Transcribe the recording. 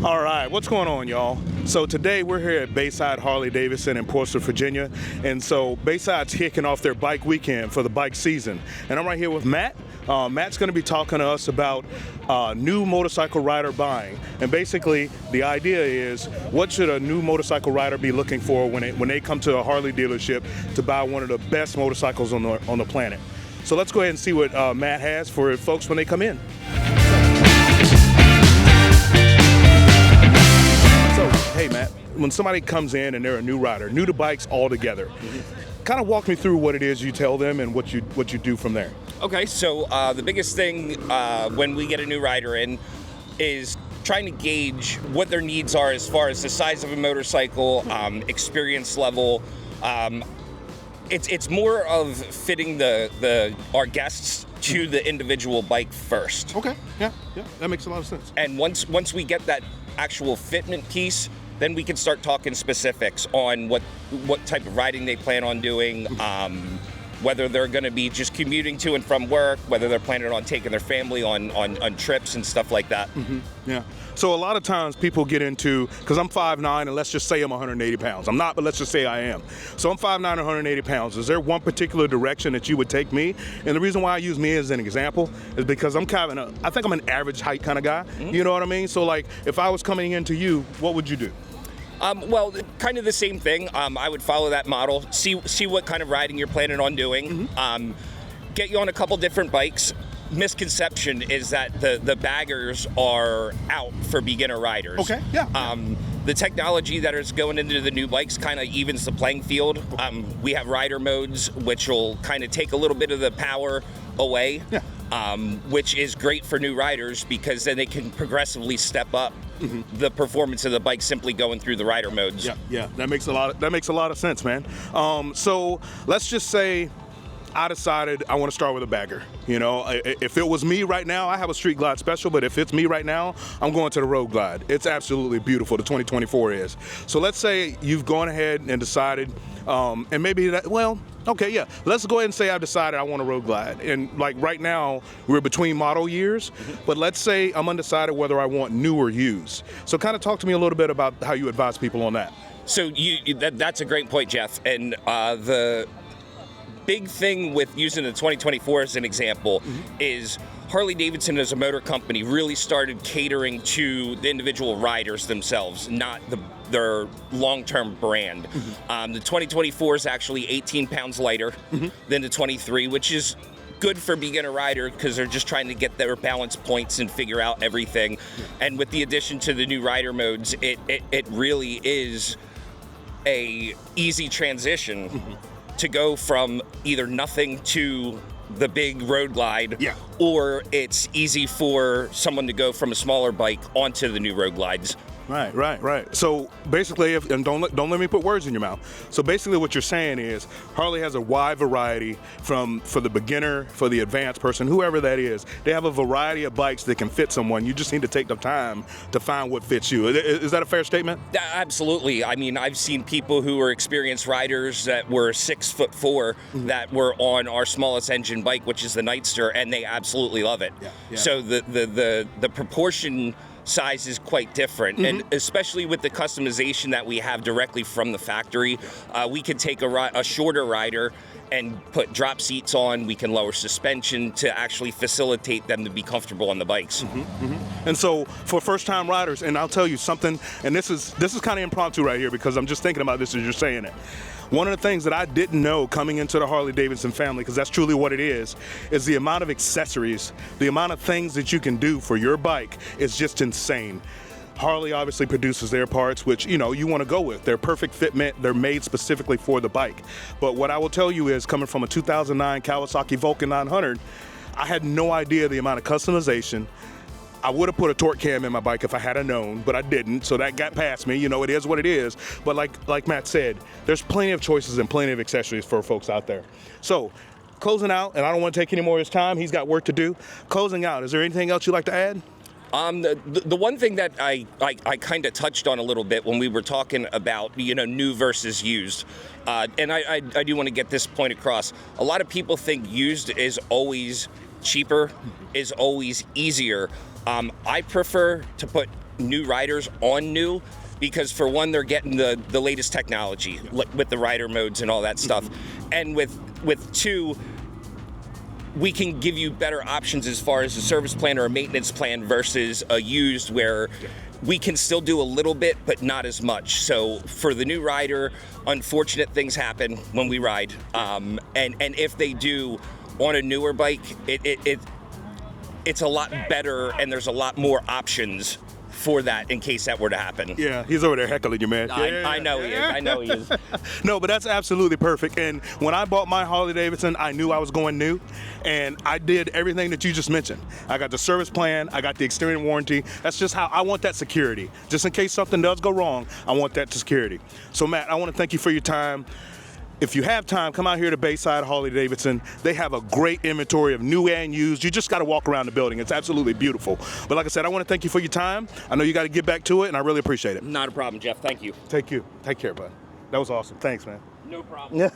All right, what's going on, y'all? So today we're here at Bayside Harley Davidson in Portsmouth, Virginia. And so Bayside's kicking off their bike weekend for the bike season. And I'm right here with Matt. Matt's going to be talking to us about new motorcycle rider buying. And basically the idea is, what should a new motorcycle rider be looking for when they come to a Harley dealership to buy one of the best motorcycles on the planet? So let's go ahead and see what Matt has for folks when they come in. So, hey Matt, when somebody comes in and they're a new rider, new to bikes altogether, kind of walk me through what it is you tell them and what you do from there. Okay, so the biggest thing when we get a new rider in is trying to gauge what their needs are as far as the size of a motorcycle, experience level. It's more of fitting our guests to the individual bike first. Okay, yeah, that makes a lot of sense. And once we get that actual fitment piece, then we can start talking specifics on what type of riding they plan on doing, whether they're going to be just commuting to and from work, whether they're planning on taking their family on trips and stuff like that. Yeah. So a lot of times people get into, because I'm 5'9", and let's just say I'm 180 pounds. I'm not, but let's just say I am. So I'm 5'9", 180 pounds. Is there one particular direction that you would take me? And the reason why I use me as an example is because I think I'm an average height kind of guy. You know what I mean? So like, if I was coming into you, what would you do? Well, kind of the same thing. I would follow that model, see what kind of riding you're planning on doing, get you on a couple different bikes. Misconception is that the baggers are out for beginner riders. Okay, yeah. The technology that is going into the new bikes kind of evens the playing field. We have rider modes, which will kind of take a little bit of the power away, which is great for new riders because then they can progressively step up the performance of the bike simply going through the rider modes. Yeah, that makes a lot of sense, man. So let's just say I decided I want to start with a bagger. You know, if it was me right now, I have a Street Glide Special, but if it's me right now, I'm going to the Road Glide. It's absolutely beautiful, the 2024 is. So let's say you've gone ahead and decided, and maybe that, well, okay, yeah. Let's go ahead and say I've decided I want a Road Glide. And like right now, we're between model years, but let's say I'm undecided whether I want new or used. So kind of talk to me a little bit about how you advise people on that. So that's a great point, Jeff. And the big thing with using the 2024 as an example is Harley-Davidson as a motor company really started catering to the individual riders themselves, not their long-term brand. The 2024 is actually 18 pounds lighter than the 23, which is good for beginner rider because they're just trying to get their balance points and figure out everything. And with the addition to the new rider modes, it really is a easy transition to go from either nothing to the big Road Glide, or it's easy for someone to go from a smaller bike onto the new Road Glides. Right. So basically, and don't let me put words in your mouth. So basically what you're saying is Harley has a wide variety for the beginner, for the advanced person, whoever that is. They have a variety of bikes that can fit someone. You just need to take the time to find what fits you. Is that a fair statement? Absolutely. I mean, I've seen people who are experienced riders that were 6'4" that were on our smallest engine bike, which is the Nightster, and they absolutely love it. So the proportion size is quite different, and especially with the customization that we have directly from the factory, we can take a shorter rider and put drop seats on. We can lower suspension to actually facilitate them to be comfortable on the bikes. And so for first-time riders, and I'll tell you something, and this is kind of impromptu right here because I'm just thinking about this as you're saying it. One of the things that I didn't know coming into the Harley-Davidson family, because that's truly what it is the amount of accessories, the amount of things that you can do for your bike is just insane. Harley obviously produces their parts, which, you know, you want to go with. They're perfect fitment. They're made specifically for the bike. But what I will tell you is, coming from a 2009 Kawasaki Vulcan 900, I had no idea the amount of customization. I would have put a torque cam in my bike if I had known, but I didn't, so that got past me. You know, it is what it is. But like Matt said, there's plenty of choices and plenty of accessories for folks out there. So, closing out, and I don't want to take any more of his time. He's got work to do. Closing out, is there anything else you'd like to add? The one thing that I kind of touched on a little bit when we were talking about, you know, new versus used, and I do want to get this point across. A lot of people think used is always cheaper, is always easier. I prefer to put new riders on new, because for one, they're getting the latest technology with the rider modes and all that stuff, and with two, we can give you better options as far as a service plan or a maintenance plan versus a used, where we can still do a little bit, but not as much. So for the new rider, unfortunate things happen when we ride. And if they do on a newer bike, it's a lot better, and there's a lot more options for that in case that were to happen. Yeah, he's over there heckling you, man. I know he is. I know he is. No, but that's absolutely perfect. And when I bought my Harley Davidson, I knew I was going new, and I did everything that you just mentioned. I got the service plan, I got the extended warranty. That's just how I want that security. Just in case something does go wrong, I want that security. So Matt, I want to thank you for your time. If you have time, come out here to Bayside Harley Davidson. They have a great inventory of new and used. You just got to walk around the building. It's absolutely beautiful. But like I said, I want to thank you for your time. I know you got to get back to it, and I really appreciate it. Not a problem, Jeff. Thank you. Take care, bud. That was awesome. Thanks, man. No problem.